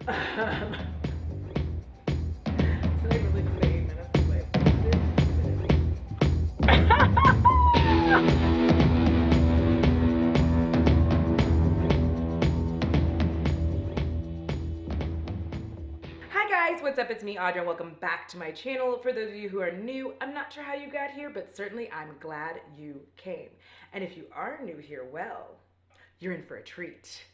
So I was like 8 minutes away. Hi guys, what's up? It's me, Audra, and welcome back to my channel. For those of you who are new, I'm not sure how you got here, but certainly I'm glad you came. And if you are new here, well, you're in for a treat.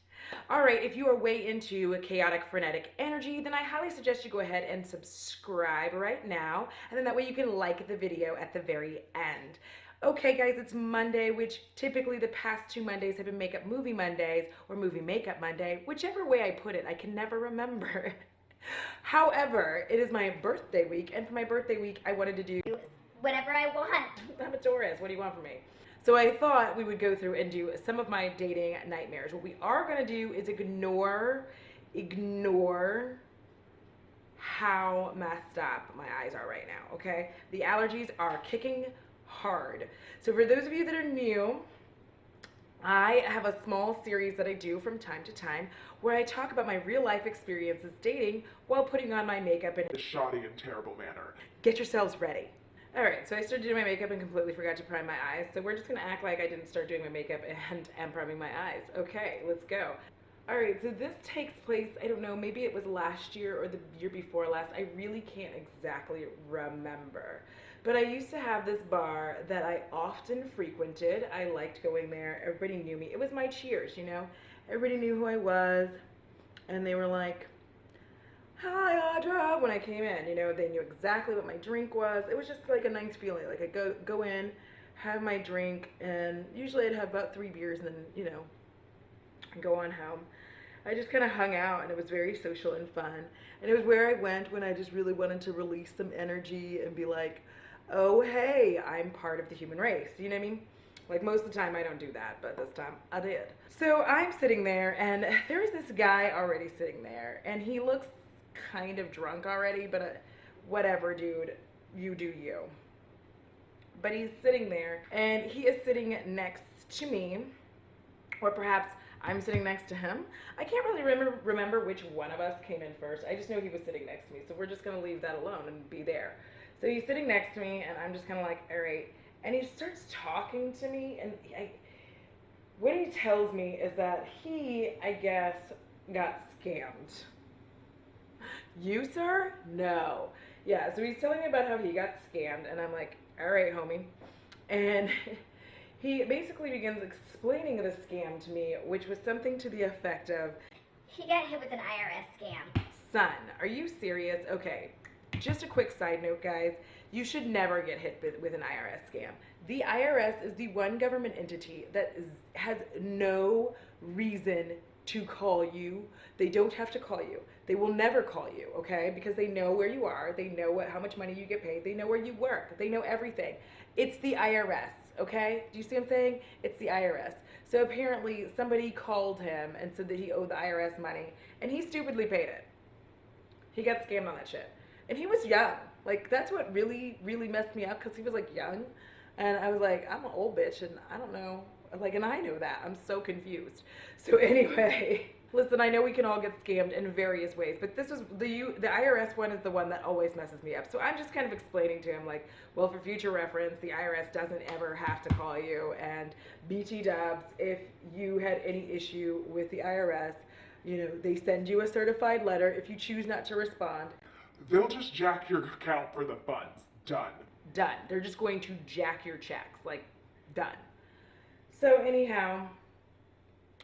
All right, if you are way into a chaotic, frenetic energy, then I highly suggest you go ahead and subscribe right now, and then that way you can like the video at the very end. Okay, guys, it's Monday, which typically the past 2 Mondays have been Makeup Movie Mondays or Movie Makeup Monday, whichever way I put it, I can never remember. However, it is my birthday week, and for my birthday week, I wanted to do whatever I want. I'm a Taurus. What do you want from me? So I thought we would go through and do some of my dating nightmares. What we are going to do is ignore how messed up my eyes are right now, okay? The allergies are kicking hard. So for those of you that are new, I have a small series that I do from time to time where I talk about my real life experiences dating while putting on my makeup in a shoddy and terrible manner. Get yourselves ready. All right, so I started doing my makeup and completely forgot to prime my eyes. So we're just gonna act like I didn't start doing my makeup and am priming my eyes. Okay, let's go. All right, so this takes place, I don't know, maybe it was last year or the year before last. I really can't exactly remember. But I used to have this bar that I often frequented. I liked going there. Everybody knew me. It was my cheers, you know? Everybody knew who I was. And they were like, "Hi, Audra," when I came in. You know, they knew exactly what my drink was. It was just like a nice feeling. Like I go in, have my drink, and usually I'd have about 3 beers and then, you know, go on home. I just kind of hung out, and it was very social and fun. And it was where I went when I just really wanted to release some energy and be like, oh, hey, I'm part of the human race. You know what I mean? Like most of the time I don't do that, but this time I did. So I'm sitting there, and there is this guy already sitting there, and he looks kind of drunk already, but whatever, dude, you do you. But he's sitting there, and he is sitting next to me, or perhaps I'm sitting next to him. I can't really remember which one of us came in first. I just know he was sitting next to me, so we're just gonna leave that alone and be there. So he's sitting next to me, and I'm just kind of like, all right. And he starts talking to me, and what he tells me is that he, I guess, got scammed. You, sir? No. Yeah, so he's telling me about how he got scammed, and I'm like, all right, homie. And he basically begins explaining the scam to me, which was something to the effect of, he got hit with an IRS scam. son, are you serious? Okay, just a quick side note, guys. You should never get hit with an IRS scam. The IRS is the one government entity that has no reason to call you. They don't have to call you. They will never call you, okay? Because they know where you are. They know how much money you get paid. They know where you work. They know everything. It's the IRS, okay? Do you see what I'm saying? It's the IRS. So apparently somebody called him and said that he owed the IRS money, and he stupidly paid it. He got scammed on that shit. And he was young. Like, that's what really, really messed me up, because he was, like, young. And I was like, I'm an old bitch, and I don't know. Like, and I know that. I'm so confused. So anyway, listen, I know we can all get scammed in various ways, but this was the IRS one is the one that always messes me up. So I'm just kind of explaining to him, like, well, for future reference, the IRS doesn't ever have to call you. And BT dubs, if you had any issue with the IRS, you know, they send you a certified letter. If you choose not to respond, they'll just jack your account for the funds. Done. Done. They're just going to jack your checks. Like, done. So anyhow,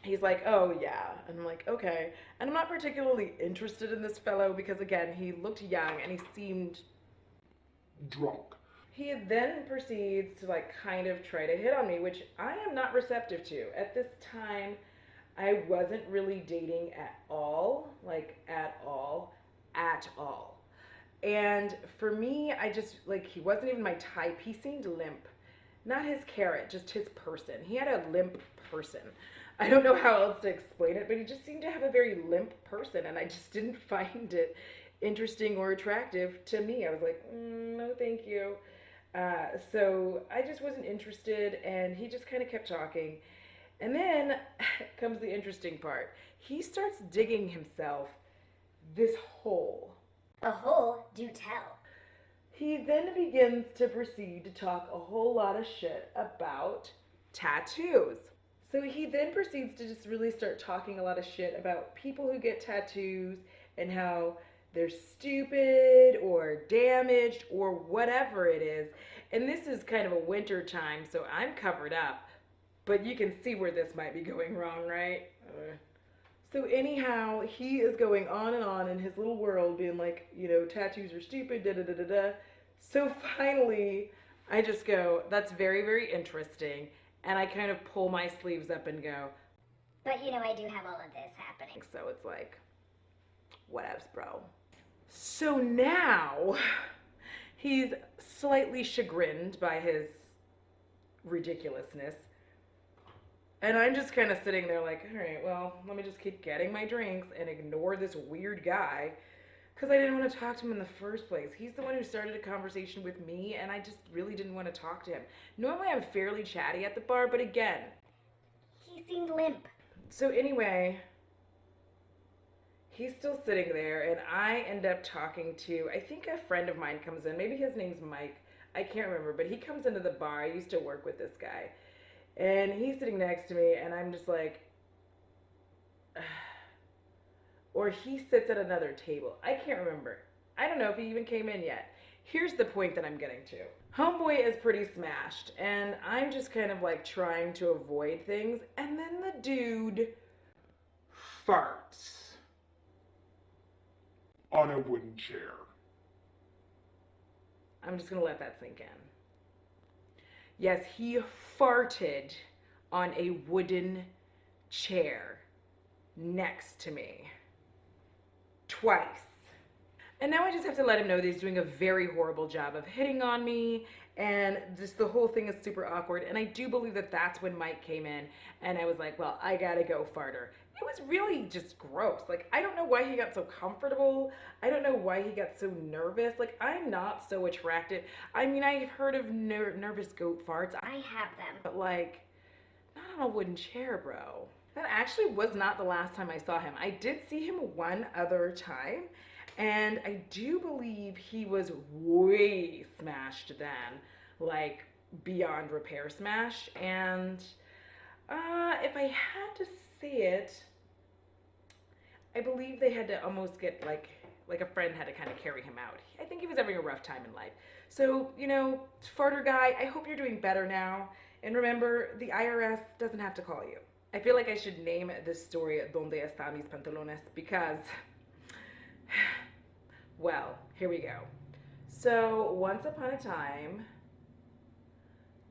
he's like, oh yeah. And I'm like, okay. And I'm not particularly interested in this fellow because, again, he looked young and he seemed drunk. He then proceeds to, like, kind of try to hit on me, which I am not receptive to. At this time, I wasn't really dating at all. Like, at all. At all. And for me, I just, like, he wasn't even my type. He seemed limp. Not his carrot, just his person. He had a limp person. I don't know how else to explain it, but he just seemed to have a very limp person, and I just didn't find it interesting or attractive to me. I was like, no, thank you. So I just wasn't interested, and he just kind of kept talking. And then comes the interesting part. He starts digging himself this hole. A hole? Do tell. He then begins to proceed to talk a whole lot of shit about tattoos. So he then proceeds to just really start talking a lot of shit about people who get tattoos and how they're stupid or damaged or whatever it is. And this is kind of a winter time, so I'm covered up. But you can see where this might be going wrong, right? So anyhow, he is going on and on in his little world being like, you know, tattoos are stupid, da da da da da. So finally, I just go, that's very, very interesting. And I kind of pull my sleeves up and go, But you know, I do have all of this happening. so it's like, whatevs, bro. So now, he's slightly chagrined by his ridiculousness. And I'm just kind of sitting there like, all right, well, let me just keep getting my drinks and ignore this weird guy. Because I didn't want to talk to him in the first place. He's the one who started a conversation with me, and I just really didn't want to talk to him. Normally, I'm fairly chatty at the bar, but again. He seemed limp. So anyway, he's still sitting there, and I end up talking to, I think a friend of mine comes in. Maybe his name's Mike. I can't remember, but he comes into the bar. I used to work with this guy. And he's sitting next to me, and I'm just like, or he sits at another table. I can't remember. I don't know if he even came in yet. Here's the point that I'm getting to. Homeboy is pretty smashed, and I'm just kind of like trying to avoid things, and then the dude Farts on a wooden chair. I'm just gonna let that sink in. Yes, he farted on a wooden chair next to me. Twice. And now I just have to let him know that he's doing a very horrible job of hitting on me, and just the whole thing is super awkward. And I do believe that that's when Mike came in, and I was like, well, I gotta go farter. It was really just gross. Like, I don't know why he got so comfortable. I don't know why he got so nervous. Like, I'm not so attractive. I mean, I've heard of nervous goat farts. I have them. But like, not on a wooden chair, bro. That actually was not the last time I saw him. I did see him one other time, and I do believe he was way smashed then, like beyond repair smash. And if I had to say it, I believe they had to almost get like a friend had to kind of carry him out. I think he was having a rough time in life. So, you know, farter guy, I hope you're doing better now. And remember, the IRS doesn't have to call you. I feel like I should name this story Donde Están Mis Pantalones because, well, here we go. So, once upon a time,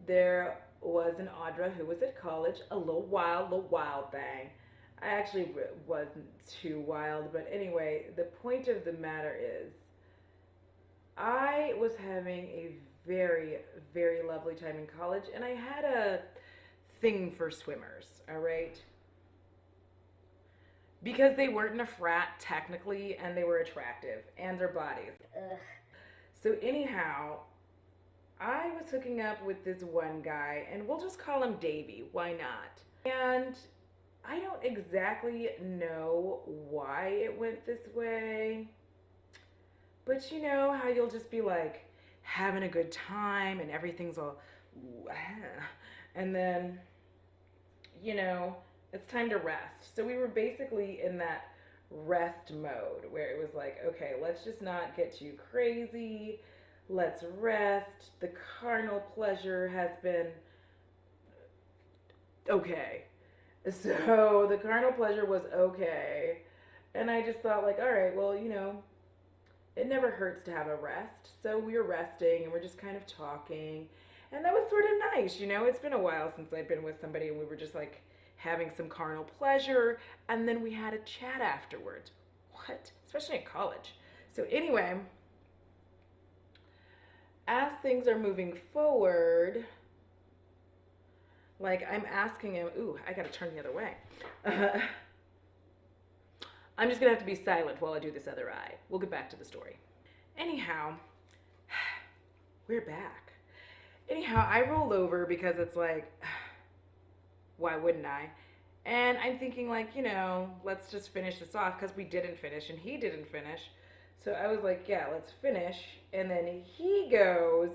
there was an Audra who was at college, a little wild thing. I actually wasn't too wild, but anyway, the point of the matter is, I was having a very, very lovely time in college, and I had a thing for swimmers, all right? Because they weren't in a frat, technically, and they were attractive, and their bodies. Ugh. So anyhow, I was hooking up with this one guy, and we'll just call him Davey, why not? And I don't exactly know why it went this way, but you know how you'll just be like having a good time and everything's all, and then, you know, it's time to rest. So we were basically in that rest mode where it was like, okay, let's just not get too crazy. Let's rest. The carnal pleasure has been okay. So the carnal pleasure was okay. And I just thought like, all right, well, you know, it never hurts to have a rest. So we were resting and we're just kind of talking. And that was sort of nice, you know. It's been a while since I've been with somebody and we were just like having some carnal pleasure. And then we had a chat afterwards. What? Especially in college. So anyway, as things are moving forward, like I'm asking him, ooh, I gotta turn the other way. I'm just gonna have to be silent while I do this other eye. We'll get back to the story. Anyhow, we're back. Anyhow, I roll over because it's like, why wouldn't I? And I'm thinking, like, let's just finish this off because we didn't finish and he didn't finish. So I was like, yeah, let's finish. And then he goes,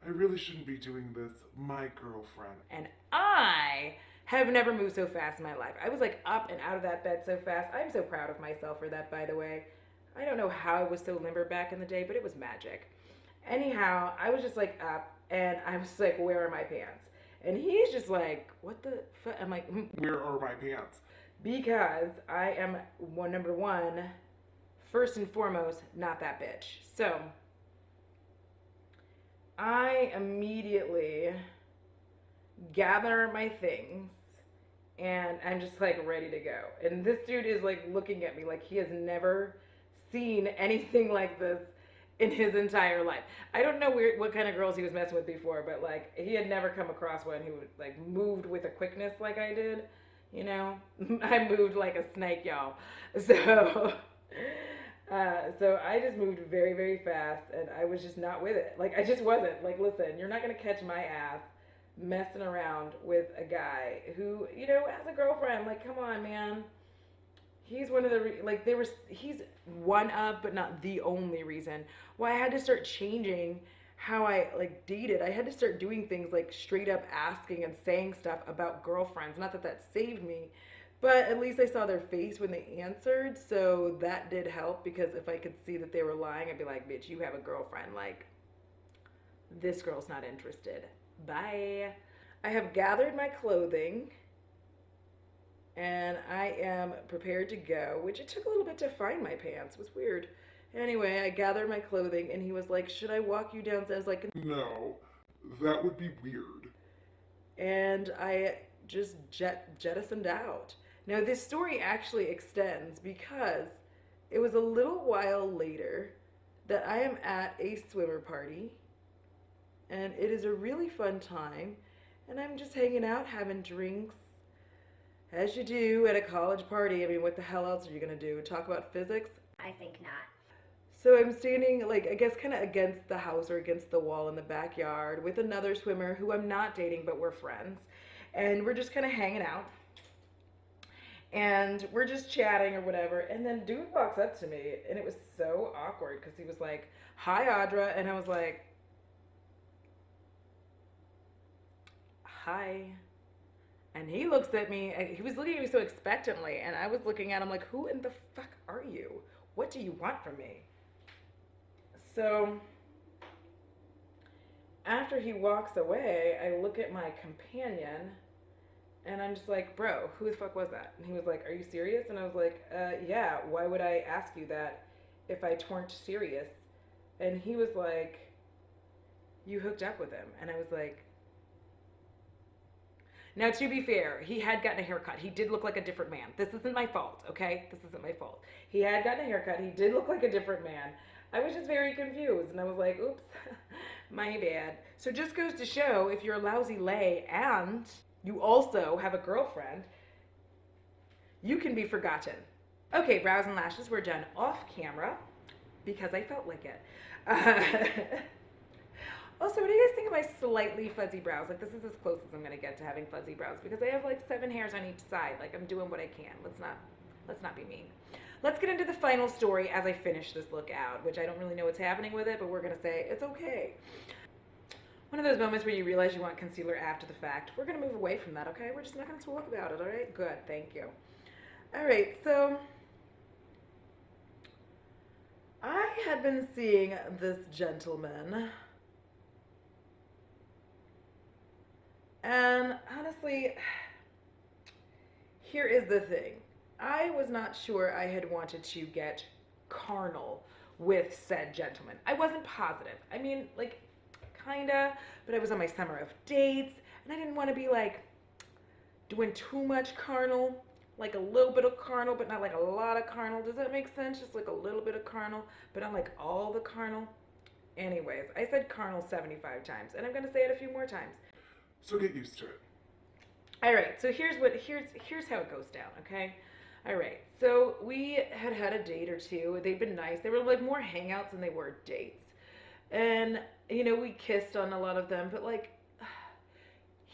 I really shouldn't be doing this, my girlfriend. and I have never moved so fast in my life. I was like up and out of that bed so fast. I'm so proud of myself for that, by the way. I don't know how I was so limber back in the day, but it was magic. Anyhow, I was just like up and I was like, where are my pants? And he's just like, what the fuck? I'm like, Where are my pants? because I am number one, first and foremost, not that bitch. So I immediately gather my things and I'm just like ready to go. And this dude is like looking at me like he has never seen anything like this in his entire life. I don't know what kind of girls he was messing with before, but like he had never come across one who like moved with a quickness like I did. I moved like a snake, y'all. So, so I just moved very, very fast, and I was just not with it. Like I just wasn't. Like, listen, you're not gonna catch my ass messing around with a guy who, has a girlfriend. Like, come on, man. He's one of the he's one of, but not the only reason why I had to start changing how I like dated. I had to start doing things like straight up asking and saying stuff about girlfriends. Not that that saved me, but at least I saw their face when they answered, so that did help because if I could see that they were lying, I'd be like, bitch, you have a girlfriend. Like, this girl's not interested. Bye. I have gathered my clothing and I am prepared to go, which it took a little bit to find my pants. It was weird. Anyway, I gathered my clothing and he was like, should I walk you downstairs? I was like, No, that would be weird. and I just jettisoned out. Now, this story actually extends because it was a little while later that I am at a swimmer party and it is a really fun time and I'm just hanging out, having drinks, as you do at a college party. I mean, what the hell else are you going to do? Talk about physics? I think not. So I'm standing, like, I guess kind of against the house or against the wall in the backyard with another swimmer who I'm not dating, but we're friends. And we're just kind of hanging out. And we're just chatting or whatever. And then dude walks up to me, and it was so awkward because he was like, hi, Audra. And I was like, hi. And he looks at me, and he was looking at me so expectantly, and I was looking at him like, who in the fuck are you? What do you want from me? So, after he walks away, I look at my companion, and I'm just like, bro, who the fuck was that? And he was like, are you serious? And I was like, yeah, why would I ask you that if I weren't serious? And he was like, you hooked up with him. And I was like, now, to be fair, he had gotten a haircut. He did look like a different man. This isn't my fault, okay? This isn't my fault. He had gotten a haircut. He did look like a different man. I was just very confused, and I was like, oops, my bad. So just goes to show, if you're a lousy lay and you also have a girlfriend, you can be forgotten. Okay, brows and lashes were done off camera because I felt like it. Also, what do you guys think of my slightly fuzzy brows? Like, this is as close as I'm gonna get to having fuzzy brows because I have like 7 hairs on each side. Like, I'm doing what I can. Let's not be mean. Let's get into the final story as I finish this look out, which I don't really know what's happening with it, but we're gonna say it's okay. One of those moments where you realize you want concealer after the fact. We're gonna move away from that, okay? We're just not gonna talk about it, all right? Good, thank you. All right, so I had been seeing this gentleman. And honestly, here is the thing. I was not sure I had wanted to get carnal with said gentleman. I wasn't positive. I mean, like, kinda, but I was on my summer of dates, and I didn't want to be, like, doing too much carnal. Like, a little bit of carnal, but not, like, a lot of carnal. Does that make sense? Just, like, a little bit of carnal, but not, like, all the carnal. Anyways, I said carnal 75 times, and I'm going to say it a few more times. So get used to it. All right, so here's how it goes down, okay? All right, so we had a date or two. They'd been nice. They were like more hangouts than they were dates. And, we kissed on a lot of them, but like,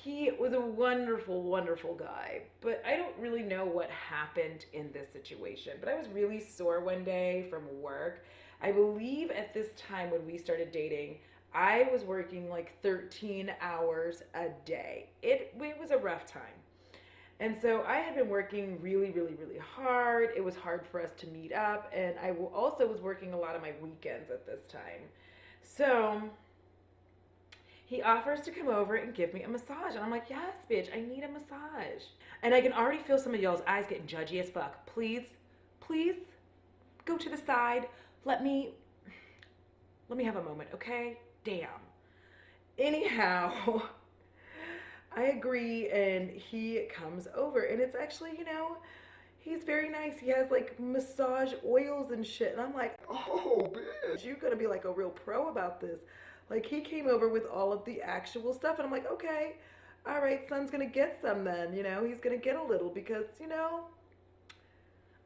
He was a wonderful, wonderful guy, but I don't really know what happened in this situation. But I was really sore one day from work. I believe at this time when we started dating, I was working like 13 hours a day. It was a rough time. And so I had been working really, really, really hard. It was hard for us to meet up. And I also was working a lot of my weekends at this time. So he offers to come over and give me a massage. And I'm like, yes, bitch, I need a massage. And I can already feel some of y'all's eyes getting judgy as fuck. Please, please go to the side. Let me have a moment, okay? Damn. Anyhow, I agree, and he comes over, and it's actually, he's very nice. He has like massage oils and shit, and I'm like, Oh, bitch. you're gonna be like a real pro about this. Like, he came over with all of the actual stuff, and I'm like, okay, all right, son's gonna get some then, he's gonna get a little because,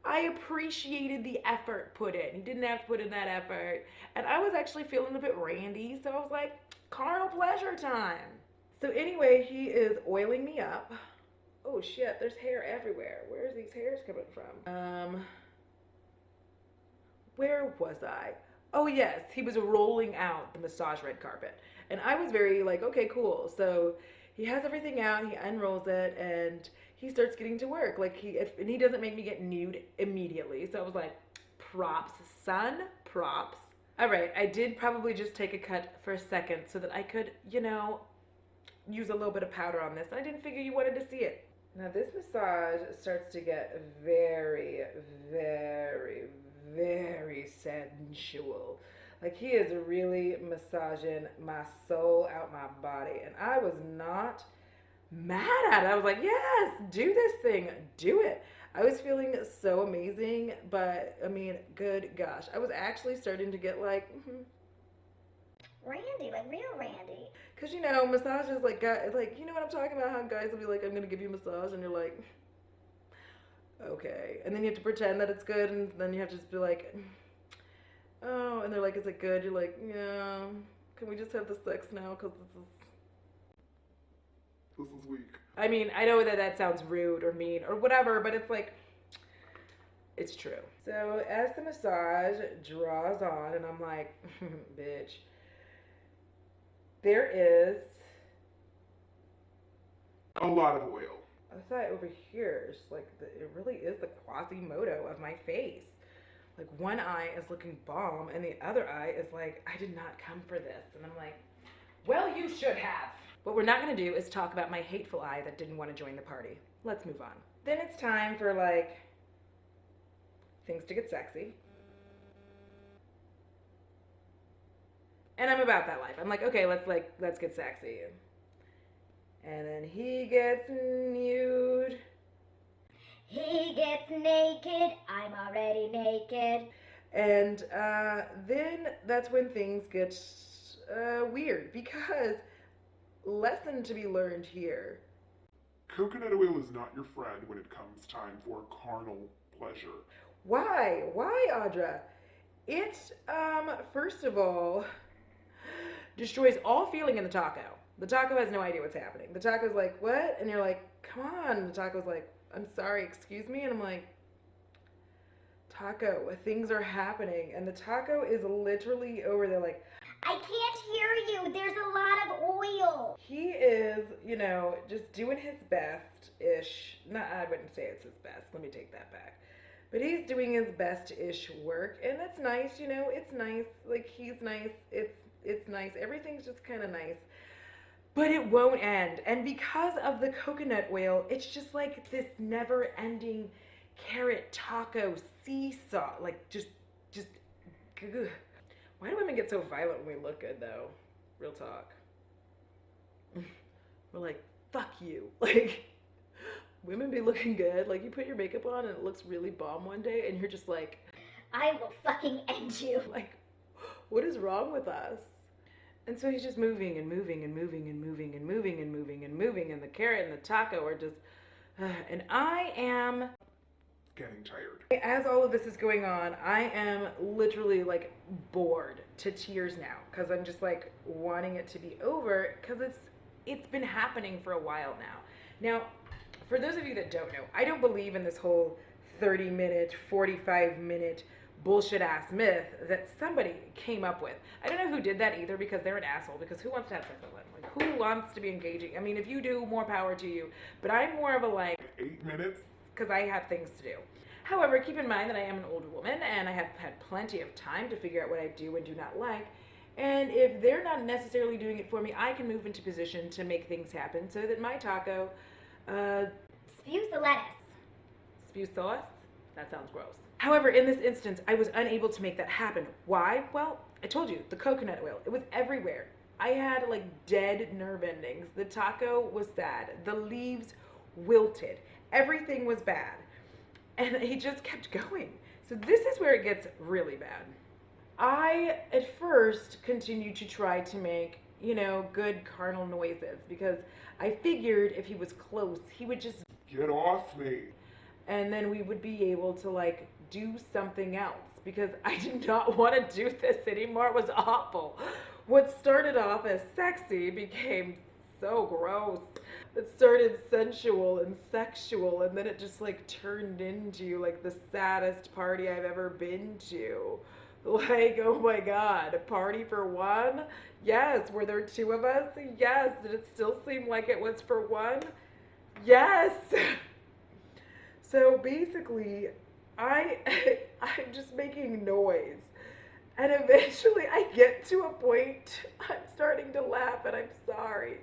I appreciated the effort put in. He didn't have to put in that effort, and I was actually feeling a bit randy, so I was like, carnal pleasure time. So anyway, he is oiling me up. Oh shit, there's hair everywhere. Where's these hairs coming from? Where was I? Oh yes, he was rolling out the massage red carpet. And I was very like, okay, cool. So he has everything out, he unrolls it, and he starts getting to work. Like and he doesn't make me get nude immediately. So I was like, props, son, props. All right, I did probably just take a cut for a second so that I could, use a little bit of powder on this. I didn't figure you wanted to see it. Now this massage starts to get very, very, very sensual. Like, he is really massaging my soul out my body, and I was not mad at it. I was like, yes, do this thing, do it. I was feeling so amazing, but I mean, good gosh, I was actually starting to get like, Randy, like real Randy. Cause massages like you know what I'm talking about? How guys will be like, I'm gonna give you a massage, and you're like, okay, and then you have to pretend that it's good, and then you have to just be like, oh, and they're like, is it good? You're like, yeah. Can we just have the sex now? Cause this is weak. I mean, I know that sounds rude or mean or whatever, but it's like, it's true. So as the massage draws on, and I'm like, bitch, there is a lot of oil. I thought over here, it's like it really is the Quasimodo of my face. Like, one eye is looking bomb, and the other eye is like, I did not come for this. And I'm like, well, you should have. What we're not going to do is talk about my hateful eye that didn't want to join the party. Let's move on. Then it's time for like things to get sexy. And I'm about that life. I'm like, okay, let's get sexy. And then he gets nude. He gets naked. I'm already naked. And then that's when things get weird, because lesson to be learned here. Coconut oil is not your friend when it comes time for carnal pleasure. Why? Why, Audra? It, first of all, destroys all feeling in the taco. The taco has no idea what's happening. The taco's like, what? And you're like, come on. The taco's like, I'm sorry, excuse me? And I'm like, taco, things are happening. And the taco is literally over there like, I can't hear you. There's a lot of oil. he is, just doing his best-ish. No, I wouldn't say it's his best. Let me take that back. But he's doing his best-ish work. And that's nice, it's nice. Like, he's nice. It's nice. Everything's just kind of nice. But it won't end. And because of the coconut oil, it's just like this never-ending carrot taco seesaw. Like, just, ugh. Why do women get so violent when we look good, though? Real talk. We're like, fuck you. Like, women be looking good. Like, you put your makeup on and it looks really bomb one day, and you're just like, I will fucking end you. like, what is wrong with us? And so he's just moving and moving and moving and moving and moving and moving and moving, and the carrot and the taco are just, and I am getting tired. As all of this is going on, I am literally like bored to tears now, because I'm just like wanting it to be over, because it's been happening for a while now. Now, for those of you that don't know, I don't believe in this whole 30-minute, 45-minute bullshit ass myth that somebody came up with. I don't know who did that either, because they're an asshole, because who wants to have sex with them? Like, who wants to be engaging? I mean, if you do, more power to you. But I'm more of a like, 8 minutes? because I have things to do. However, keep in mind that I am an older woman and I have had plenty of time to figure out what I do and do not like. And if they're not necessarily doing it for me, I can move into position to make things happen so that my taco Spews the lettuce. spews sauce. That sounds gross. However, in this instance, I was unable to make that happen. Why? Well, I told you, the coconut oil. It was everywhere. I had like dead nerve endings. The taco was sad. The leaves wilted. Everything was bad. And he just kept going. So this is where it gets really bad. I, at first, continued to try to make, good carnal noises, because I figured if he was close, he would just, Get off me. and then we would be able to, like, do something else, because I did not want to do this anymore. It was awful. What started off as sexy became so gross. It started sensual and sexual, and then it just like turned into like the saddest party I've ever been to. Like, oh my god, a party for one? Yes. Were there two of us? Yes. Did it still seem like it was for one? Yes. So basically, I'm just making noise. And eventually I get to a point, I'm starting to laugh and I'm sorry.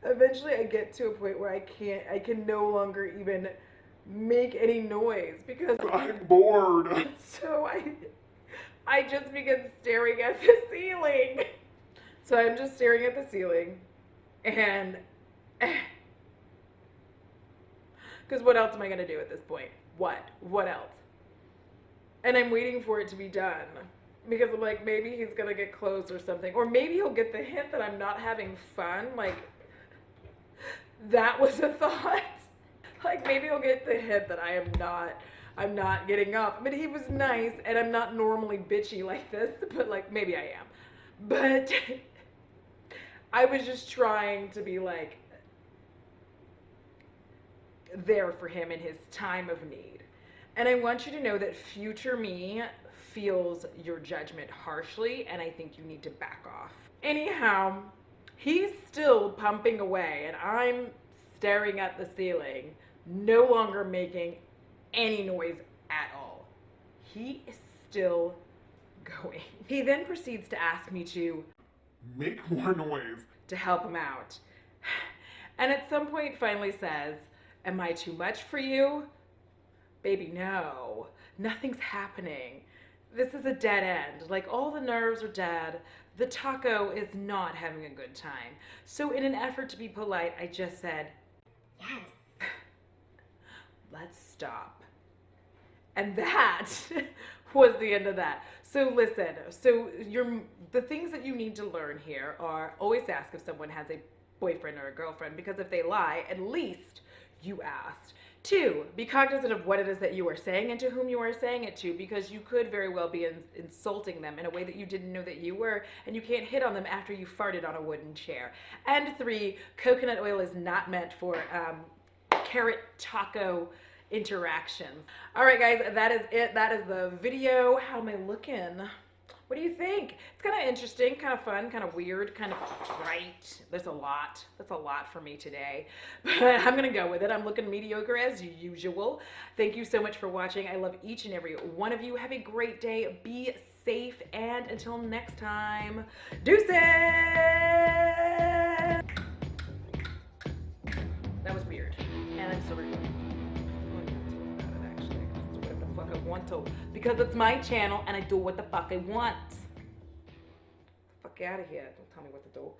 Eventually I get to a point where I can no longer even make any noise, because I'm bored. so I just begin staring at the ceiling. So I'm just staring at the ceiling, and because what else am I gonna do at this point? What else? And I'm waiting for it to be done, because I'm like, maybe he's gonna get close or something, or maybe he'll get the hint that I'm not having fun. Like, that was a thought. Like, maybe he'll get the hint that I'm not getting up. But he was nice, and I'm not normally bitchy like this, but like, maybe I am. But I was just trying to be like there for him in his time of need. And I want you to know that future me feels your judgment harshly, and I think you need to back off. Anyhow, he's still pumping away, and I'm staring at the ceiling, no longer making any noise at all. He is still going. He then proceeds to ask me to Make more noise. help him out. And at some point finally says, "Am I too much for you?" Baby, no. Nothing's happening. This is a dead end. Like, all the nerves are dead. The taco is not having a good time. So in an effort to be polite, I just said, Yes. let's stop. And that was the end of that. So listen, the things that you need to learn here are always ask if someone has a boyfriend or a girlfriend, because if they lie, at least you asked. 2, be cognizant of what it is that you are saying and to whom you are saying it to, because you could very well be insulting them in a way that you didn't know that you were, and you can't hit on them after you farted on a wooden chair. And 3, coconut oil is not meant for carrot taco interactions. All right, guys, that is it. That is the video. How am I looking? What do you think? It's kind of interesting, kind of fun, kind of weird, kind of bright. There's a lot. That's a lot for me today. But I'm going to go with it. I'm looking mediocre as usual. Thank you so much for watching. I love each and every one of you. Have a great day. Be safe. And until next time, deuces! That was weird. And I'm still recording. I want to, because it's my channel and I do what the fuck I want. Fuck out of here. Don't tell me what to do.